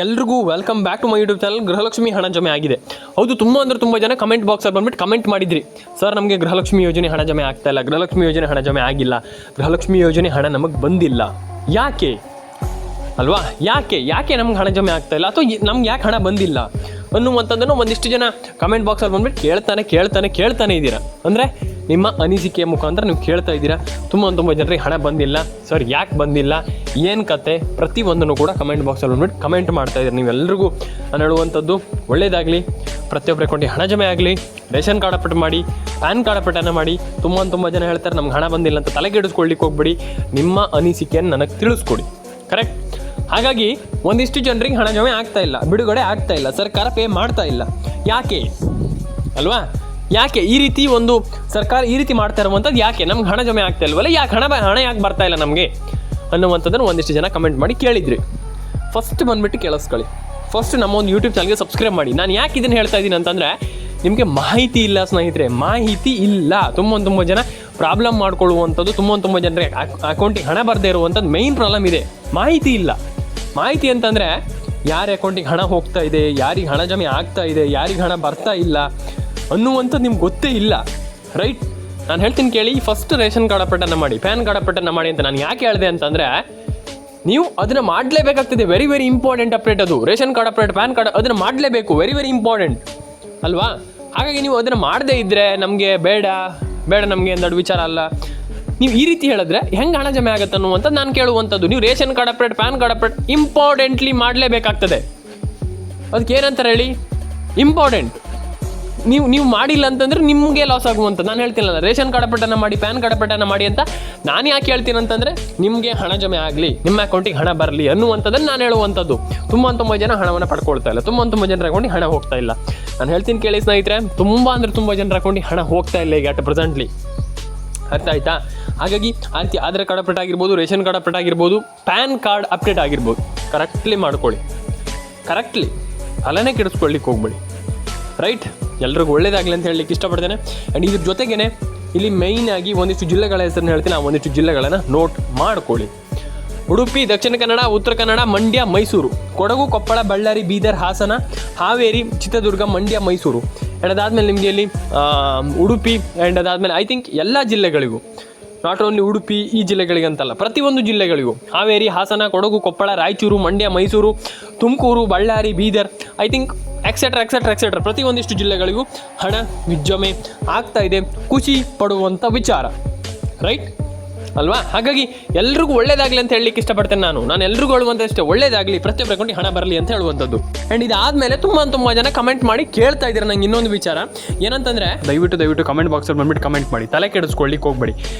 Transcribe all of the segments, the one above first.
ಎಲ್ರಿಗೂ welcome back to my YouTube channel. Gruhalakshmi ಹಣ ಜಮೆ ಆಗಿದೆ. ಹೌದು, ತುಂಬ ಜನ ಕಮೆಂಟ್ ಬಾಕ್ಸಲ್ಲಿ ಬಂದ್ಬಿಟ್ಟು ಕಮೆಂಟ್ ಮಾಡಿದ್ರಿ, ಸರ್ ನಮಗೆ ಗೃಹಲಕ್ಷ್ಮಿ ಯೋಜನೆ ಹಣ ಜಮೆ ಆಗ್ತಾ ಇಲ್ಲ, ಗೃಹಲಕ್ಷ್ಮಿ ಯೋಜನೆ ಹಣ ಜಮೆ ಆಗಿಲ್ಲ, ಗೃಹಲಕ್ಷ್ಮಿ ಯೋಜನೆ ಹಣ ನಮಗೆ ಬಂದಿಲ್ಲ, ಯಾಕೆ ಅಲ್ವಾ? ಯಾಕೆ ನಮ್ಗೆ ಹಣ ಜಮೆ ಆಗ್ತಾ ಇಲ್ಲ ಅಥವಾ ನಮ್ಗೆ ಯಾಕೆ ಹಣ ಬಂದಿಲ್ಲ ಅನ್ನುವಂಥದ್ದನ್ನು ಒಂದಿಷ್ಟು ಜನ ಕಮೆಂಟ್ ಬಾಕ್ಸಲ್ಲಿ ಬಂದ್ಬಿಟ್ಟು ಕೇಳ್ತಾನೆ ಇದ್ದೀರಾ. ಅಂದರೆ ನಿಮ್ಮ ಅನಿಸಿಕೆಯ ಮುಖಾಂತರ ನೀವು ಕೇಳ್ತಾ ಇದ್ದೀರಾ. ತುಂಬ ಜನರಿಗೆ ಹಣ ಬಂದಿಲ್ಲ, ಸರ್ ಯಾಕೆ ಬಂದಿಲ್ಲ, ಏನು ಕತೆ, ಪ್ರತಿಯೊಂದನ್ನು ಕೂಡ ಕಮೆಂಟ್ ಬಾಕ್ಸಲ್ಲಿ ಬಂದ್ಬಿಟ್ಟು ಕಮೆಂಟ್ ಮಾಡ್ತಾ ಇದ್ದೀರಿ. ನೀವೆಲ್ಲರಿಗೂ ನಾನು ಹೇಳುವಂಥದ್ದು ಒಳ್ಳೆಯದಾಗಲಿ, ಪ್ರತಿಯೊಬ್ಬರ ಅಕೌಂಟಿಗೆ ಹಣ ಜಮೆ ಆಗಲಿ, ರೇಷನ್ ಕಾರ್ಡ್ ಅಪ್ಡೇಟ್ ಮಾಡಿ, ಪ್ಯಾನ್ ಕಾರ್ಡ್ ಅಪ್ಡೇಟನ್ನು ಮಾಡಿ. ತುಂಬ ಜನ ಹೇಳ್ತಾರೆ ನಮ್ಗೆ ಹಣ ಬಂದಿಲ್ಲ ಅಂತ ತಲೆಗೆಡಿಸ್ಕೊಳ್ಳಿಕ್ಕೆ ಹೋಗ್ಬೇಡಿ. ನಿಮ್ಮ ಅನಿಸಿಕೆಯನ್ನು ನನಗೆ ತಿಳಿಸ್ಕೊಡಿ, ಕರೆಕ್ಟ್? ಹಾಗಾಗಿ ಒಂದಿಷ್ಟು ಜನರಿಗೆ ಹಣ ಜಮೆ ಆಗ್ತಾ ಇಲ್ಲ, ಬಿಡುಗಡೆ ಆಗ್ತಾ ಇಲ್ಲ, ಸರ್ಕಾರ ಪೇ ಮಾಡ್ತಾ ಇಲ್ಲ. ಯಾಕೆ ಅಲ್ವಾ? ಯಾಕೆ ಈ ರೀತಿ ಒಂದು ಸರ್ಕಾರ ಈ ರೀತಿ ಮಾಡ್ತಾ ಇರುವಂಥದ್ದು? ಯಾಕೆ ನಮ್ಗೆ ಹಣ ಜಮೆ ಆಗ್ತಾ ಇಲ್ವಲ್ಲ, ಯಾಕೆ ಹಣ ಯಾಕೆ ಬರ್ತಾ ಇಲ್ಲ ನಮಗೆ ಅನ್ನುವಂಥದ್ದನ್ನು ಒಂದಿಷ್ಟು ಜನ ಕಮೆಂಟ್ ಮಾಡಿ ಕೇಳಿದ್ರಿ. ಫಸ್ಟ್ ಬಂದುಬಿಟ್ಟು ಕೇಳಿಸ್ಕೊಳ್ಳಿ. ಫಸ್ಟ್ ನಮ್ಮ ಒಂದು ಯೂಟ್ಯೂಬ್ ಚಾನಲ್ಗೆ ಸಬ್ಸ್ಕ್ರೈಬ್ ಮಾಡಿ. ನಾನು ಯಾಕೆ ಇದನ್ನು ಹೇಳ್ತಾ ಇದ್ದೀನಿ ಅಂತಂದರೆ, ನಿಮಗೆ ಮಾಹಿತಿ ಇಲ್ಲ ಸ್ನೇಹಿತರೆ, ಮಾಹಿತಿ ಇಲ್ಲ. ತುಂಬ ಜನ ಪ್ರಾಬ್ಲಮ್ ಮಾಡ್ಕೊಳ್ಳುವಂಥದ್ದು, ತುಂಬ ಜನರಿಗೆ ಅಕೌಂಟಿಗೆ ಹಣ ಬರದೇ ಇರುವಂಥದ್ದು ಮೇಯ್ನ್ ಪ್ರಾಬ್ಲಮ್ ಇದೆ. ಮಾಹಿತಿ ಇಲ್ಲ. ಮಾಹಿತಿ ಅಂತಂದರೆ ಯಾರ ಅಕೌಂಟಿಗೆ ಹಣ ಹೋಗ್ತಾ ಇದೆ, ಯಾರಿಗೆ ಹಣ ಜಮೆ ಆಗ್ತಾ ಇದೆ, ಯಾರಿಗೆ ಹಣ ಬರ್ತಾ ಇಲ್ಲ ಅನ್ನುವಂಥದ್ದು ನಿಮ್ಗೆ ಗೊತ್ತೇ ಇಲ್ಲ, ರೈಟ್? ನಾನು ಹೇಳ್ತೀನಿ ಕೇಳಿ. ಫಸ್ಟ್ ರೇಷನ್ ಕಾರ್ಡ್ ಅಪ್ಡೇಟನ್ನು ಮಾಡಿ, ಪ್ಯಾನ್ ಕಾರ್ಡ್ ಅಪ್ಡೇಟನ್ನು ಮಾಡಿ ಅಂತ ನಾನು ಯಾಕೆ ಹೇಳಿದೆ ಅಂತಂದರೆ, ನೀವು ಅದನ್ನು ಮಾಡಲೇಬೇಕಾಗ್ತದೆ. ವೆರಿ ಇಂಪಾರ್ಟೆಂಟ್ ಅಪ್ಡೇಟ್ ಅದು. Ration card update, PAN card ಅದನ್ನು ಮಾಡಲೇಬೇಕು. ವೆರಿ ಇಂಪಾರ್ಟೆಂಟ್ ಅಲ್ವಾ? ಹಾಗಾಗಿ ನೀವು ಅದನ್ನು ಮಾಡದೇ ಇದ್ದರೆ ನಮಗೆ ಬೇಡ ನಮಗೆ ಎಂದಡು ವಿಚಾರ ಅಲ್ಲ. ನೀವು ಈ ರೀತಿ ಹೇಳಿದ್ರೆ ಹೆಂಗೆ ಹಣ ಜಮೆ ಆಗುತ್ತೆ ಅನ್ನುವಂಥದ್ದು ನಾನು ಕೇಳುವಂಥದ್ದು. ನೀವು ration card update, PAN card update importantly ಮಾಡಲೇಬೇಕಾಗ್ತದೆ. ಅದಕ್ಕೆ ಏನಂತಾರೆ ಹೇಳಿ? ಇಂಪಾರ್ಟೆಂಟ್. ನೀವು ಮಾಡಿಲ್ಲ ಅಂತಂದರೆ ನಿಮಗೆ ಲಾಸ್ ಆಗುವಂಥದ್ದು. ನಾನು ಹೇಳ್ತೀನಲ್ಲ, ರೇಷನ್ ಕಾರ್ಡ್ ಅಪ್ಡೇಟನ್ನು ಮಾಡಿ, ಪ್ಯಾನ್ ಕಾರ್ಡ್ ಅಪ್ಡೇಟನ್ನು ಮಾಡಿ ಅಂತ ನಾನು ಯಾಕೆ ಹೇಳ್ತೀನಿ ಅಂತಂದರೆ, ನಿಮಗೆ ಹಣ ಜಮೆ ಆಗಲಿ, ನಿಮ್ಮ ಅಕೌಂಟಿಗೆ ಹಣ ಬರಲಿ ಅನ್ನುವಂಥದ್ದನ್ನು ನಾನು ಹೇಳುವಂಥದ್ದು. ತುಂಬ ಜನ ಹಣವನ್ನು ಪಡ್ಕೊಳ್ತಾ ಇಲ್ಲ, ತುಂಬ ಜನರ ಅಕೌಂಟಿಗೆ ಹಣ ಹೋಗ್ತಾ ಇಲ್ಲ. ನಾನು ಹೇಳ್ತೀನಿ ಕೇಳಿ ಸ್ನೇಹಿತರೆ, ತುಂಬ ಜನರ ಅಕೌಂಟಿಗೆ ಹಣ ಹೋಗ್ತಾ ಇಲ್ಲ ಈಗ ಪ್ರೆಸೆಂಟ್ಲಿ. ಅರ್ಥ ಆಯ್ತಾ? ಹಾಗಾಗಿ ಆಧಾರ್ ಕಾರ್ಡ್ ಅಪ್ಡೇಟ್ ಆಗಿರ್ಬೋದು, ರೇಷನ್ ಕಾರ್ಡ್ ಅಪ್ಡೇಟ್ ಆಗಿರ್ಬೋದು, ಪ್ಯಾನ್ ಕಾರ್ಡ್ ಅಪ್ಡೇಟ್ ಆಗಿರ್ಬೋದು, ಕರೆಕ್ಟ್ಲಿ ಮಾಡ್ಕೊಳ್ಳಿ. ಕರೆಕ್ಟ್ಲಿ ತಲೆನೇ ಕೆಡಿಸ್ಕೊಳ್ಳಿಕ್ಕೆ ಹೋಗ್ಬೇಡಿ, ರೈಟ್? ಎಲ್ರಿಗೂ ಒಳ್ಳೇದಾಗಲಿ ಅಂತ ಹೇಳಲಿಕ್ಕೆ ಇಷ್ಟಪಡ್ತೇನೆ. ಆ್ಯಂಡ್ ಇದ್ರ ಜೊತೆಗೇ ಇಲ್ಲಿ ಮೇಯ್ನಾಗಿ ಒಂದಿಷ್ಟು ಜಿಲ್ಲೆಗಳ ಹೆಸರನ್ನು ಹೇಳ್ತೀನಿ. ಆ ಒಂದಿಷ್ಟು ಜಿಲ್ಲೆಗಳನ್ನು ನೋಟ್ ಮಾಡ್ಕೊಳ್ಳಿ. ಉಡುಪಿ, ದಕ್ಷಿಣ ಕನ್ನಡ, ಉತ್ತರ ಕನ್ನಡ, ಮಂಡ್ಯ, ಮೈಸೂರು, ಕೊಡಗು, ಕೊಪ್ಪಳ, ಬಳ್ಳಾರಿ, ಬೀದರ್, ಹಾಸನ, ಹಾವೇರಿ, ಚಿತ್ರದುರ್ಗ, ಮಂಡ್ಯ, ಮೈಸೂರು. ಆ್ಯಂಡ್ ಅದಾದಮೇಲೆ ನಿಮಗೆ ಇಲ್ಲಿ ಉಡುಪಿ, ಆ್ಯಂಡ್ ಅದಾದಮೇಲೆ ಐ ಥಿಂಕ್ ಎಲ್ಲ ಜಿಲ್ಲೆಗಳಿಗೂ, ನಾಟ್ ಓನ್ಲಿ ಉಡುಪಿ ಈ ಜಿಲ್ಲೆಗಳಿಗಂತಲ್ಲ, ಪ್ರತಿಯೊಂದು ಜಿಲ್ಲೆಗಳಿಗೂ Haveri, Hassan, Kodagu, Koppal, Raichur, Mandya, Mysuru, Tumakuru, Ballari, Bidar, I think etcetera ಪ್ರತಿಯೊಂದಿಷ್ಟು ಜಿಲ್ಲೆಗಳಿಗೂ ಹಣ ಜಮೆ ಆಗ್ತಾ ಇದೆ. ಖುಷಿ ಪಡುವಂಥ ವಿಚಾರ, ರೈಟ್ ಅಲ್ವಾ? ಹಾಗಾಗಿ ಎಲ್ರಿಗೂ ಒಳ್ಳೇದಾಗಲಿ ಅಂತ ಹೇಳಲಿಕ್ಕೆ ಇಷ್ಟಪಡ್ತೇನೆ. ನಾನು ಎಲ್ರಿಗೂ ಹೇಳುವಂಥಷ್ಟೇ, ಒಳ್ಳೇದಾಗಲಿ, ಪ್ರತಿಯೊಬ್ಬರ ಅಕೌಂಟಿಗೆ ಹಣ ಬರಲಿ ಅಂತ ಹೇಳುವಂಥದ್ದು. ಆ್ಯಂಡ್ ಇದಾದಮೇಲೆ ತುಂಬ ಜನ ಕಮೆಂಟ್ ಮಾಡಿ ಕೇಳ್ತಾ ಇದ್ದಾರೆ ನಂಗೆ ಇನ್ನೊಂದು ವಿಚಾರ ಏನಂತಂದರೆ, ದಯವಿಟ್ಟು ಕಮೆಂಟ್ ಬಾಕ್ಸಲ್ಲಿ ಬಂದ್ಬಿಟ್ಟು ಕಮೆಂಟ್ ಮಾಡಿ, ತಲೆ ಕೆಡಿಸ್ಕೊಳ್ಳಿಕ್ಕೆ ಹೋಗ್ಬೇಡಿ.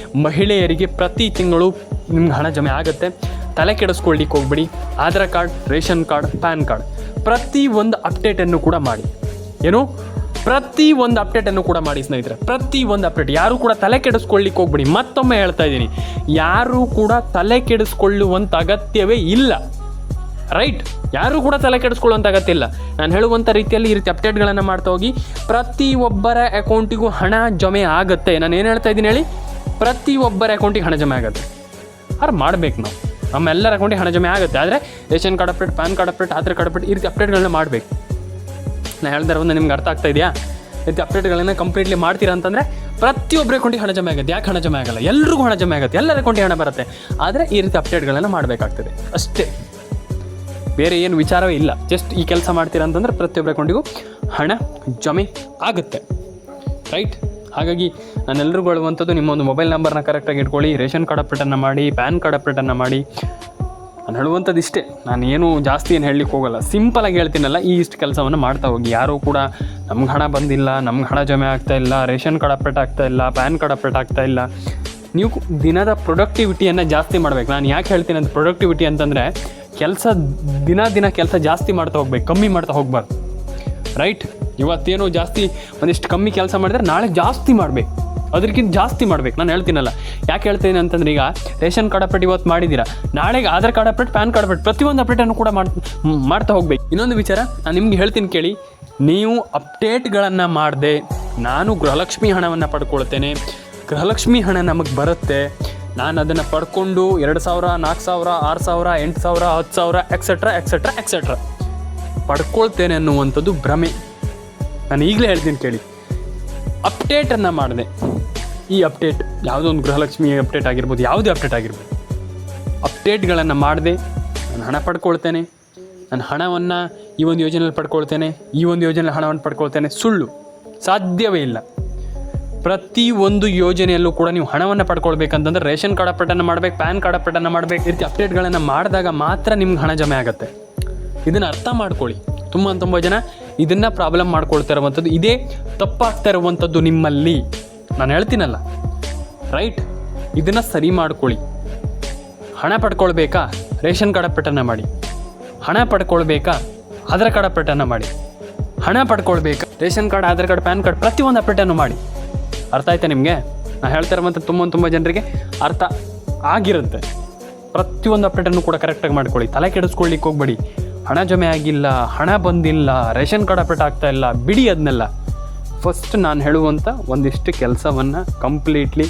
ಮಹಿಳೆಯರಿಗೆ ಪ್ರತಿ ತಿಂಗಳು ನಿಮ್ಗೆ ಹಣ ಜಮೆ ಆಗುತ್ತೆ, ತಲೆ ಕೆಡಿಸ್ಕೊಳ್ಳಿಕ್ಕೆ ಹೋಗ್ಬೇಡಿ. Aadhaar card, ration card, PAN card ಪ್ರತಿ ಒಂದು ಅಪ್ಡೇಟನ್ನು ಕೂಡ ಮಾಡಿ. ಪ್ರತಿ ಒಂದು ಅಪ್ಡೇಟನ್ನು ಕೂಡ ಮಾಡಿ ಸ್ನೇಹಿತರೆ. ಪ್ರತಿ ಒಂದು ಅಪ್ಡೇಟ್ ಯಾರೂ ಕೂಡ ತಲೆ ಕೆಡಿಸ್ಕೊಳ್ಳಿಕ್ಕೆ ಹೋಗ್ಬೇಡಿ. ಮತ್ತೊಮ್ಮೆ ಹೇಳ್ತಾ ಇದ್ದೀನಿ, ಯಾರೂ ಕೂಡ ತಲೆ ಕೆಡಿಸ್ಕೊಳ್ಳುವಂಥ ಅಗತ್ಯವೇ ಇಲ್ಲ, ರೈಟ್? ಯಾರೂ ಕೂಡ ತಲೆ ಕೆಡಿಸ್ಕೊಳ್ಳುವಂಥ ಅಗತ್ಯ ಇಲ್ಲ. ನಾನು ಹೇಳುವಂಥ ರೀತಿಯಲ್ಲಿ ಈ ರೀತಿ ಅಪ್ಡೇಟ್ಗಳನ್ನು ಮಾಡ್ತಾ ಹೋಗಿ, ಪ್ರತಿಯೊಬ್ಬರ ಅಕೌಂಟಿಗೂ ಹಣ ಜಮೆ ಆಗುತ್ತೆ. ನಾನು ಏನು ಹೇಳ್ತಾ ಇದ್ದೀನಿ ಹೇಳಿ? ಪ್ರತಿಯೊಬ್ಬರ ಅಕೌಂಟಿಗೆ ಹಣ ಜಮೆ ಆಗುತ್ತೆ. ಆದ್ರೆ ಮಾಡಬೇಕು ನಾವು, ನಮ್ಮೆಲ್ಲರ ಅಕೌಂಟಿಗೆ ಹಣ ಜಮೆ ಆಗುತ್ತೆ. ಆದರೆ ration card update, PAN card update, Aadhaar card update ಈ ರೀತಿ ಅಪ್ಡೇಟ್ಗಳನ್ನ ಮಾಡಬೇಕು. ನಾನು ಹೇಳ್ದಾರ ಒಂದು ನಿಮ್ಗೆ ಅರ್ಥ ಆಗ್ತಾ ಇದೆಯಾ? ಈ ರೀತಿ ಅಪ್ಡೇಟ್ಗಳನ್ನ ಕಂಪ್ಲೀಟ್ಲಿ ಮಾಡ್ತೀರಾ ಅಂತಂದರೆ ಪ್ರತಿಯೊಬ್ಬರ ಅಕೌಂಟಿಗೆ ಹಣ ಜಮೆ ಆಗುತ್ತೆ. ಯಾಕೆ ಹಣ ಜಮೆ ಆಗಲ್ಲ? ಎಲ್ರಿಗೂ ಹಣ ಜಮೆ ಆಗುತ್ತೆ, ಎಲ್ಲರ ಅಕೌಂಟಿಗೆ ಹಣ ಬರುತ್ತೆ. ಆದರೆ ಈ ರೀತಿ ಅಪ್ಡೇಟ್ಗಳನ್ನು ಮಾಡಬೇಕಾಗ್ತದೆ ಅಷ್ಟೇ, ಬೇರೆ ಏನು ವಿಚಾರವೇ ಇಲ್ಲ. ಜಸ್ಟ್ ಈ ಕೆಲಸ ಮಾಡ್ತೀರಾ ಅಂತಂದರೆ ಪ್ರತಿಯೊಬ್ಬರ ಅಕೌಂಟಿಗೂ ಹಣ ಜಮೆ ಆಗುತ್ತೆ, ರೈಟ್? ಹಾಗಾಗಿ ನಾನೆಲ್ಲರಿಗೂ ಹೇಳುವಂಥದ್ದು, ನಿಮ್ಮೊಂದು ಮೊಬೈಲ್ ನಂಬರ್ನ ಕರೆಕ್ಟಾಗಿ ಇಟ್ಕೊಳ್ಳಿ, ರೇಷನ್ ಕಾರ್ಡ್ ಅಪ್ಡೇಟನ್ನು ಮಾಡಿ, ಪ್ಯಾನ್ ಕಾರ್ಡ್ ಅಪ್ಡೇಟನ್ನು ಮಾಡಿ. ನಾನು ಹೇಳುವಂಥದ್ದು ಇಷ್ಟೇ. ನಾನು ಏನು ಜಾಸ್ತಿ ಏನು ಹೇಳಲಿಕ್ಕೆ ಹೋಗಲ್ಲ, ಸಿಂಪಲಾಗಿ ಹೇಳ್ತೀನಲ್ಲ, ಈ ಇಷ್ಟು ಕೆಲಸವನ್ನು ಮಾಡ್ತಾ ಹೋಗಿ. ಯಾರೂ ಕೂಡ ನಮ್ಗೆ ಹಣ ಬಂದಿಲ್ಲ, ನಮ್ಗೆ ಹಣ ಜಮೆ ಆಗ್ತಾ ಇಲ್ಲ, ರೇಷನ್ ಕಾರ್ಡ್ ಅಪ್ಡೇಟ್ ಆಗ್ತಾ ಇಲ್ಲ, ಪ್ಯಾನ್ ಕಾರ್ಡ್ ಅಪ್ಡೇಟ್ ಆಗ್ತಾ ಇಲ್ಲ. ನೀವು ದಿನದ ಪ್ರೊಡಕ್ಟಿವಿಟಿಯನ್ನು ಜಾಸ್ತಿ ಮಾಡಬೇಕು. ನಾನು ಯಾಕೆ ಹೇಳ್ತೀನಿ ಅಂತ ಪ್ರೊಡಕ್ಟಿವಿಟಿ ಅಂತಂದರೆ, ದಿನ ಕೆಲಸ ಜಾಸ್ತಿ ಮಾಡ್ತಾ ಹೋಗ್ಬೇಕು, ಕಮ್ಮಿ ಮಾಡ್ತಾ ಹೋಗ್ಬಾರ್ದು, ರೈಟ್? ಇವತ್ತೇನೋ ಜಾಸ್ತಿ ಒಂದಿಷ್ಟು ಕಮ್ಮಿ ಕೆಲಸ ಮಾಡಿದ್ರೆ ನಾಳೆ ಜಾಸ್ತಿ ಮಾಡಬೇಕು, ಅದಕ್ಕಿಂತ ಜಾಸ್ತಿ ಮಾಡಬೇಕು. ನಾನು ಹೇಳ್ತೀನಲ್ಲ, ಯಾಕೆ ಹೇಳ್ತೀನಿ ಅಂತಂದರೆ, ಈಗ ರೇಷನ್ ಕಾರ್ಡ್ ಅಪ್ಡೇಟ್ ಇವತ್ತು ಮಾಡಿದ್ದೀರಾ, ನಾಳೆಗೆ Aadhaar card update, PAN card update ಪ್ರತಿಯೊಂದು ಅಪ್ಡೇಟನ್ನು ಕೂಡ ಮಾಡ್ತಾ ಹೋಗ್ಬೇಕು. ಇನ್ನೊಂದು ವಿಚಾರ ನಾನು ನಿಮ್ಗೆ ಹೇಳ್ತೀನಿ ಕೇಳಿ, ನೀವು ಅಪ್ಡೇಟ್ಗಳನ್ನು ಮಾಡದೆ ನಾನು ಗೃಹಲಕ್ಷ್ಮಿ ಹಣವನ್ನು ಪಡ್ಕೊಳ್ತೇನೆ, ಗೃಹಲಕ್ಷ್ಮಿ ಹಣ ನಮಗೆ ಬರುತ್ತೆ, ನಾನು ಅದನ್ನು ಪಡ್ಕೊಂಡು 2,000, 4,000, 6,000, 8,000, 10,000 ಎಕ್ಸೆಟ್ರಾ ಪಡ್ಕೊಳ್ತೇನೆ ಅನ್ನುವಂಥದ್ದು ಭ್ರಮೆ. ನಾನು ಈಗಲೇ ಹೇಳ್ತೀನಿ ಕೇಳಿ. ಅಪ್ಡೇಟನ್ನು ಮಾಡಿದೆ. ಈ ಅಪ್ಡೇಟ್ ಯಾವುದೋ ಒಂದು ಗೃಹಲಕ್ಷ್ಮಿ ಅಪ್ಡೇಟ್ ಆಗಿರ್ಬೋದು, ಯಾವುದೇ ಅಪ್ಡೇಟ್ ಆಗಿರ್ಬೋದು, ಅಪ್ಡೇಟ್ಗಳನ್ನು ಮಾಡಿದೆ ನಾನು ಹಣ ಪಡ್ಕೊಳ್ತೇನೆ, ನನ್ನ ಹಣವನ್ನು ಈ ಒಂದು ಯೋಜನೆಯಲ್ಲಿ ಪಡ್ಕೊಳ್ತೇನೆ, ಈ ಒಂದು ಯೋಜನೆಯಲ್ಲಿ ಹಣವನ್ನು ಪಡ್ಕೊಳ್ತೇನೆ. ಸುಳ್ಳು, ಸಾಧ್ಯವೇ ಇಲ್ಲ. ಪ್ರತಿ ಒಂದು ಯೋಜನೆಯಲ್ಲೂ ಕೂಡ ನೀವು ಹಣವನ್ನು ಪಡ್ಕೊಳ್ಬೇಕಂತಂದ್ರೆ ರೇಷನ್ ಕಾರ್ಡ್ ಅಪ್ಡೇಟನ್ನು ಮಾಡಬೇಕು, ಪ್ಯಾನ್ ಕಾರ್ಡ್ ಅಪ್ಡೇಟನ್ನು ಮಾಡಬೇಕು. ಈ ರೀತಿ ಅಪ್ಡೇಟ್ಗಳನ್ನು ಮಾಡಿದಾಗ ಮಾತ್ರ ನಿಮ್ಗೆ ಹಣ ಜಮೆ ಆಗುತ್ತೆ. ಇದನ್ನು ಅರ್ಥ ಮಾಡ್ಕೊಳ್ಳಿ. ತುಂಬ ಜನ ಇದನ್ನು ಪ್ರಾಬ್ಲಮ್ ಮಾಡ್ಕೊಳ್ತಾ ಇರುವಂಥದ್ದು, ಇದೇ ತಪ್ಪಾಗ್ತಾ ಇರುವಂಥದ್ದು ನಿಮ್ಮಲ್ಲಿ. ನಾನು ಹೇಳ್ತೀನಲ್ಲ, ರೈಟ್, ಇದನ್ನು ಸರಿ ಮಾಡ್ಕೊಳ್ಳಿ. ಹಣ ಪಡ್ಕೊಳ್ಬೇಕಾ, ರೇಷನ್ ಕಾರ್ಡ್ ಅಪ್ಡೇಟನ್ನು ಮಾಡಿ. ಹಣ ಪಡ್ಕೊಳ್ಬೇಕಾ, ಆಧಾರ್ ಕಾರ್ಡ್ ಅಪ್ಡೇಟನ್ನು ಮಾಡಿ. ಹಣ ಪಡ್ಕೊಳ್ಬೇಕಾ, ration card, Aadhaar card, PAN card, ಪ್ರತಿಯೊಂದು ಅಪ್ಡೇಟನ್ನು ಮಾಡಿ. ಅರ್ಥ ಆಯ್ತಾ ನಿಮಗೆ? ನಾನು ಹೇಳ್ತಾ ಇರುವಂಥ ತುಂಬ ಜನರಿಗೆ ಅರ್ಥ ಆಗಿರುತ್ತೆ. ಪ್ರತಿಯೊಂದು ಅಪ್ಡೇಟನ್ನು ಕೂಡ ಕರೆಕ್ಟಾಗಿ ಮಾಡ್ಕೊಳ್ಳಿ. ತಲೆ ಕೆಡಿಸ್ಕೊಳ್ಳಿಕ್ಕೆ ಹೋಗ್ಬೇಡಿ. ಹಣ ಜಮೆ ಆಗಿಲ್ಲ, ಹಣ ಬಂದಿಲ್ಲ, ರೇಷನ್ ಕಾರ್ಡ್ ಅಪ್ಡೇಟ್ ಆಗ್ತಾ ಇಲ್ಲ, ಬಿಡಿ ಅದನ್ನೆಲ್ಲ. ಫಸ್ಟ್ ನಾನು ಹೇಳುವಂಥ ಒಂದಿಷ್ಟು ಕೆಲಸವನ್ನು ಕಂಪ್ಲೀಟ್ಲಿ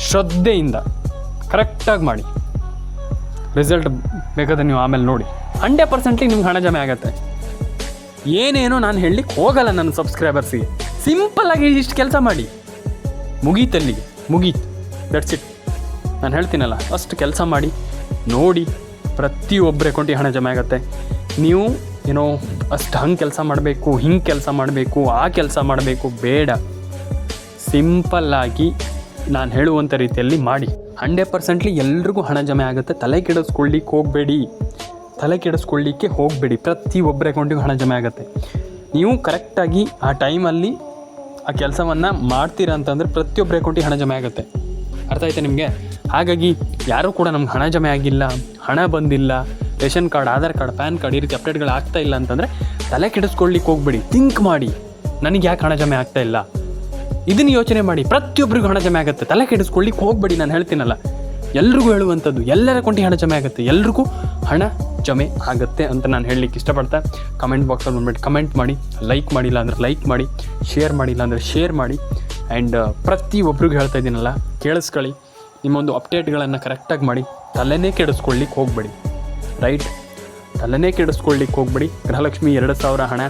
ಶ್ರದ್ಧೆಯಿಂದ ಕರೆಕ್ಟಾಗಿ ಮಾಡಿ. ರಿಸಲ್ಟ್ ಬೇಕಾದ್ರೆ ನೀವು ಆಮೇಲೆ ನೋಡಿ. 100% ನಿಮ್ಗೆ ಹಣ ಜಮೆ ಆಗುತ್ತೆ. ಏನೇನೋ ನಾನು ಹೇಳಲಿಕ್ಕೆ ಹೋಗಲ್ಲ ನನ್ನ ಸಬ್ಸ್ಕ್ರೈಬರ್ಸಿಗೆ. ಸಿಂಪಲ್ಲಾಗಿ ಇಷ್ಟು ಕೆಲಸ ಮಾಡಿ, ಮುಗೀತಲ್ಲಿಗೆ, ಮುಗೀತು, ದಟ್ಸ್ ಇಟ್. ನಾನು ಹೇಳ್ತೀನಲ್ಲ, ಅಷ್ಟು ಕೆಲಸ ಮಾಡಿ ನೋಡಿ. ಪ್ರತಿಯೊಬ್ಬರ ಅಕೌಂಟಿಗೆ ಹಣ ಜಮೆ ಆಗುತ್ತೆ. ನೀವು ಏನೋ ಅಷ್ಟು ಹಂಗೆ ಕೆಲಸ ಮಾಡಬೇಕು, ಹಿಂಗೆ ಕೆಲಸ ಮಾಡಬೇಕು, ಆ ಕೆಲಸ ಮಾಡಬೇಕು, ಬೇಡ. ಸಿಂಪಲ್ಲಾಗಿ ನಾನು ಹೇಳುವಂಥ ರೀತಿಯಲ್ಲಿ ಮಾಡಿ. 100% ಎಲ್ರಿಗೂ ಹಣ ಜಮೆ ಆಗುತ್ತೆ. ತಲೆ ಕೆಡಿಸ್ಕೊಳ್ಳಿಕ್ಕೆ ಹೋಗಬೇಡಿ. ಪ್ರತಿಯೊಬ್ಬರ ಅಕೌಂಟಿಗೂ ಹಣ ಜಮೆ ಆಗುತ್ತೆ. ನೀವು ಕರೆಕ್ಟಾಗಿ ಆ ಟೈಮಲ್ಲಿ ಆ ಕೆಲಸವನ್ನು ಮಾಡ್ತೀರಾ ಅಂತಂದರೆ ಪ್ರತಿಯೊಬ್ಬರ ಅಕೌಂಟಿಗೆ ಹಣ ಜಮೆ ಆಗುತ್ತೆ. ಅರ್ಥ ಆಯ್ತಾ ನಿಮಗೆ? ಹಾಗಾಗಿ ಯಾರೂ ಕೂಡ ನಮ್ಗೆ ಹಣ ಜಮೆ ಆಗಿಲ್ಲ, ಹಣ ಬಂದಿಲ್ಲ, ration card, Aadhaar card, PAN card ಈ ರೀತಿ ಅಪ್ಡೇಟ್ಗಳು ಆಗ್ತಾ ಇಲ್ಲ ಅಂತಂದರೆ ತಲೆ ಕೆಡಿಸ್ಕೊಳ್ಳಿಕ್ಕೆ ಹೋಗ್ಬೇಡಿ. ಥಿಂಕ್ ಮಾಡಿ, ನನಗೆ ಯಾಕೆ ಹಣ ಜಮೆ ಆಗ್ತಾ ಇಲ್ಲ, ಇದನ್ನು ಯೋಚನೆ ಮಾಡಿ. ಪ್ರತಿಯೊಬ್ಬರಿಗೂ ಹಣ ಜಮೆ ಆಗುತ್ತೆ. ತಲೆ ಕೆಡಿಸ್ಕೊಳ್ಳಿಕ್ಕೆ ಹೋಗ್ಬೇಡಿ. ನಾನು ಹೇಳ್ತೀನಲ್ಲ, ಎಲ್ರಿಗೂ ಹೇಳುವಂಥದ್ದು, ಎಲ್ಲರ ಅಕೌಂಟಿಗೆ ಹಣ ಜಮೆ ಆಗುತ್ತೆ, ಎಲ್ರಿಗೂ ಹಣ ಜಮೆ ಆಗುತ್ತೆ ಅಂತ ನಾನು ಹೇಳಲಿಕ್ಕೆ ಇಷ್ಟಪಡ್ತಾ, ಕಮೆಂಟ್ ಬಾಕ್ಸಲ್ಲಿ ಬಂದ್ಬಿಟ್ಟು ಕಮೆಂಟ್ ಮಾಡಿ, ಲೈಕ್ ಮಾಡಿಲ್ಲ ಅಂದರೆ ಲೈಕ್ ಮಾಡಿ, ಶೇರ್ ಮಾಡಿಲ್ಲ ಅಂದರೆ ಶೇರ್ ಮಾಡಿ. ಆ್ಯಂಡ್ ಪ್ರತಿಯೊಬ್ಬರಿಗೂ ಹೇಳ್ತಾ ಇದ್ದೀನಲ್ಲ, ಕೇಳಿಸ್ಕೊಳ್ಳಿ. ನಿಮ್ಮೊಂದು ಅಪ್ಡೇಟ್ಗಳನ್ನು ಕರೆಕ್ಟಾಗಿ ಮಾಡಿ. ತಲೆನೇ ಕೆಡಿಸ್ಕೊಳ್ಳಿಕ್ಕೆ ಹೋಗಬೇಡಿ. ರೈಟ್, ತಲೆನೇ ಕೆಡಿಸ್ಕೊಳ್ಳಿಕ್ಕೆ ಹೋಗಬೇಡಿ. ಗೃಹಲಕ್ಷ್ಮಿ 2000 ಹಣ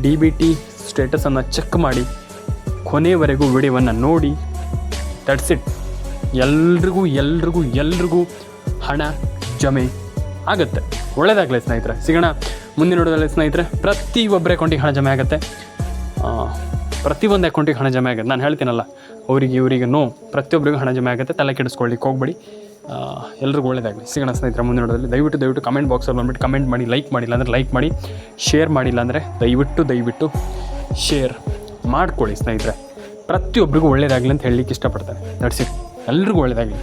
DBT ಸ್ಟೇಟಸನ್ನು ಚೆಕ್ ಮಾಡಿ, ಕೊನೆವರೆಗೂ ವಿಡಿಯೋವನ್ನು ನೋಡಿ. That's it. ಎಲ್ರಿಗೂ ಹಣ ಜಮೆ ಆಗುತ್ತೆ. ಒಳ್ಳೆಯದಾಗಲಿ ಸ್ನೇಹಿತರೆ. ಸಿಗೋಣ ಮುಂದಿನ ವಿಡಿಯೋದಲ್ಲಿ ಸ್ನೇಹಿತರೆ. ಪ್ರತಿಯೊಬ್ಬರ ಅಕೌಂಟಿಗೆ ಹಣ ಜಮೆ ಆಗುತ್ತೆ. ಪ್ರತಿಯೊಂದು ಅಕೌಂಟಿಗೆ ಹಣ ಜಮೆ ಆಗುತ್ತೆ. ನಾನು ಹೇಳ್ತೀನಲ್ಲ, ಇವರಿಗೆ ಪ್ರತಿಯೊಬ್ಬರಿಗೂ ಹಣ ಜಮೆ ಆಗುತ್ತೆ. ತಲೆ ಕೆಡಿಸ್ಕೊಳ್ಳಿಕ್ಕೆ ಹೋಗಬೇಡಿ. ಎಲ್ರಿಗೂ ಒಳ್ಳೆಯದಾಗಲಿ. ಸಿಗೋಣ ಸ್ನೇಹಿತರೆ ಮುಂದಿನ ವಿಡಿಯೋದಲ್ಲಿ. ದಯವಿಟ್ಟು ಕಮೆಂಟ್ ಬಾಕ್ಸಲ್ಲಿ ಬಂದುಬಿಟ್ಟು ಕಮೆಂಟ್ ಮಾಡಿ, ಲೈಕ್ ಮಾಡಿಲ್ಲ ಅಂದರೆ ಲೈಕ್ ಮಾಡಿ, ಶೇರ್ ಮಾಡಿಲ್ಲ ಅಂದರೆ ದಯವಿಟ್ಟು ಶೇರ್ ಮಾಡ್ಕೊಳ್ಳಿ ಸ್ನೇಹಿತರೆ. ಪ್ರತಿಯೊಬ್ಬರಿಗೂ ಒಳ್ಳೆಯದಾಗಲಿ ಅಂತ ಹೇಳಲಿಕ್ಕೆ ಇಷ್ಟಪಡ್ತಾರೆ. ನಡ್ಸಿ, ಎಲ್ರಿಗೂ ಒಳ್ಳೆಯದಾಗಲಿ.